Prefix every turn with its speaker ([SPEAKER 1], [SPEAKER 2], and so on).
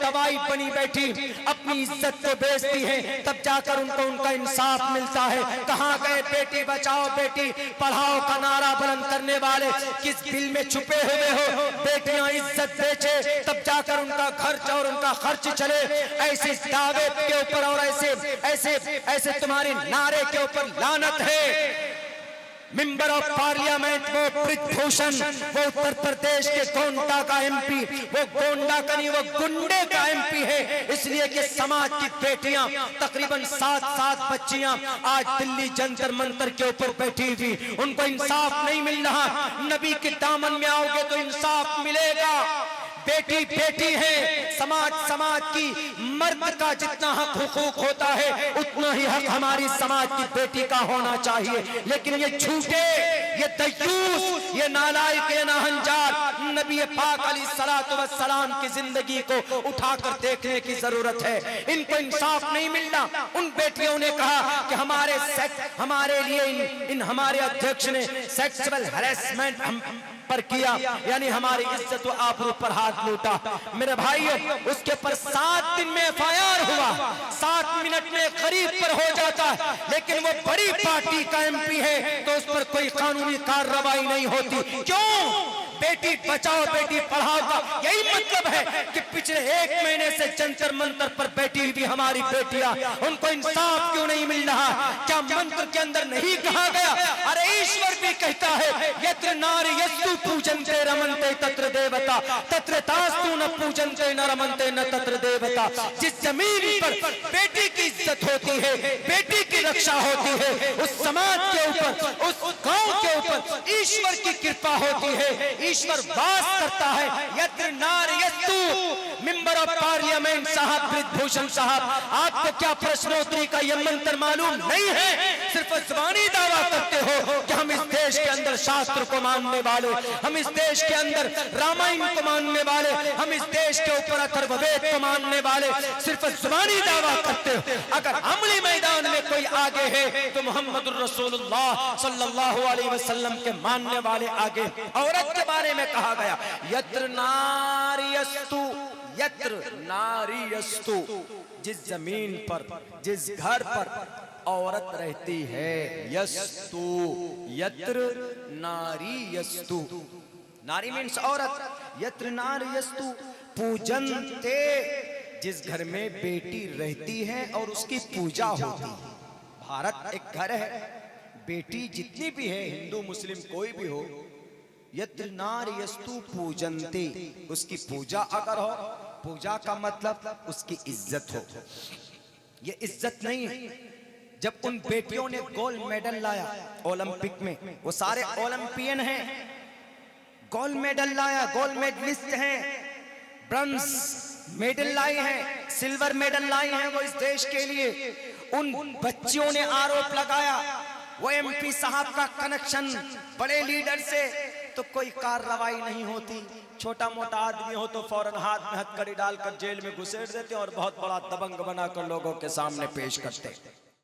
[SPEAKER 1] तवाई बनी बैठी अपनी इज्जत को बेचती है, तब जाकर उनको उनका इंसाफ मिलता है। कहाँ गए बेटी बचाओ बेटी पढ़ाओ का नारा बुलंद करने वाले? किस बिल में छुपे हुए हो? बेटियां इज्जत बेचे तब जाकर उनका खर्च और उनका खर्च चले, ऐसे दावे के ऊपर और ऐसे ऐसे ऐसे तुम्हारे नारे के ऊपर लानत है। मेंबर ऑफ पार्लियामेंट वो ब्रिजभूषण, वो उत्तर प्रदेश के गोंडा का एमपी, वो गोंडा का नहीं वो गुंडे का एमपी है, इसलिए कि समाज की बेटियां तकरीबन 7 बच्चियां आज दिल्ली जंतर मंतर के ऊपर बैठी हुई, उनको इंसाफ नहीं मिल रहा। नबी के दामन में आओगे तो इंसाफ मिलेगा। बेटी बेटी है, समाज की मर्द का जितना हक हुकूक होता है उतना ही हक हमारी समाज की बेटी का होना चाहिए। लेकिन ये झूठे, ये दयूस, ये नालायक, ये नाहंजार नबी पाक अलैहिस्सलातु वस्सलाम की जिंदगी को उठाकर देखने की जरूरत है। इनको इंसाफ नहीं मिलना। उन बेटियों ने कहा कि हमारे लिए हमारे अध्यक्ष ने सेक्सुअल हैरेसमेंट पर किया, यानी हमारी इज्जत व आबरू पर हाथ लूटा। मेरे भाई उसके ऊपर 7 दिन में FIR हुआ, 7 मिनट में करीब पर हो जाता है, लेकिन वो बड़ी पार्टी का MP है तो उस पर कोई कानूनी कार्रवाई नहीं होती। क्यों? बेटी बचाओ बेटी पढ़ाओ का यही मतलब है कि पिछले 1 महीने से जंतर मंतर पर बैठी हुई हमारी बेटियां, उनको इंसाफ क्यों नहीं मिल रहा? क्या मंत्र के अंदर नहीं कहा गया? अरे ईश्वर भी कहता है यत्र नारी यस्तु पूजन्ते रमन्ते तत्र देवता तत्र तास्तु न पूजन्ते न रमन्ते न तत्र देवता। जिस जमीन पर बेटी की इज्जत होती है, बेटी की रक्षा होती है, उस समाज के ऊपर, उस गांव के ऊपर ईश्वर की कृपा होती है, ईश्वर वास करता है। यत्र नारी यस्तु। मेंबर ऑफ पार्लियामेंट साहब ब्रिजभूषण साहब, आपको क्या प्रश्नोत्तरी का यह मंत्र मालूम नहीं है? सिर्फ ज़बानी दावा करते हो कि हम इस देश के अंदर शास्त्र को मानने वाले, हम इस देश के अंदर रामायण को मानने वाले, हम इस देश के ऊपर अथर्ववेद को मानने वाले, सिर्फ ज़बानी दावा करते हो। अगर अमली मैदान में कोई आगे है तो मोहम्मद रसूलुल्लाह सल्लल्लाहु अलैहि वसल्लम के मानने वाले आगे। औरत के बारे में कहा गया यत्र नारीयस्तु, यत्र नारीयस्तु, जिस जमीन पर, जिस घर पर औरत रहती है, यस्तु, यत्र नारीयस्तु, नारी मीन्स औरत, यत्र नारीयस्तु पूजन्ते, जिस घर में बेटी रहती है और उसकी पूजा होती है। भारत एक घर है, बेटी जितनी भी है, हिंदू मुस्लिम कोई भी हो, यत्र नारीयस्तु पूजन्ते, उसकी पूजा अगर हो, पूजा का मतलब उसकी इज्जत हो। ये इज्जत नहीं है। जब उन बेटियों ने गोल्ड मेडल लाया ओलंपिक में, वो सारे ओलंपियन हैं, गोल्ड मेडल लाया, गोल्ड मेडलिस्ट हैं, ब्रॉन्ज मेडल लाई हैं, सिल्वर मेडल लाई हैं वो इस देश के लिए। उन बच्चियों ने आरोप लगाया वो MP साहब का कनेक्शन बड़े लीडर से, तो कोई कार्रवाई नहीं होती। छोटा मोटा आदमी हो तो फौरन हाथ में हथकड़ी डालकर जेल में घुसेड़ देते और बहुत बड़ा दबंग बनाकर लोगों के सामने पेश करते।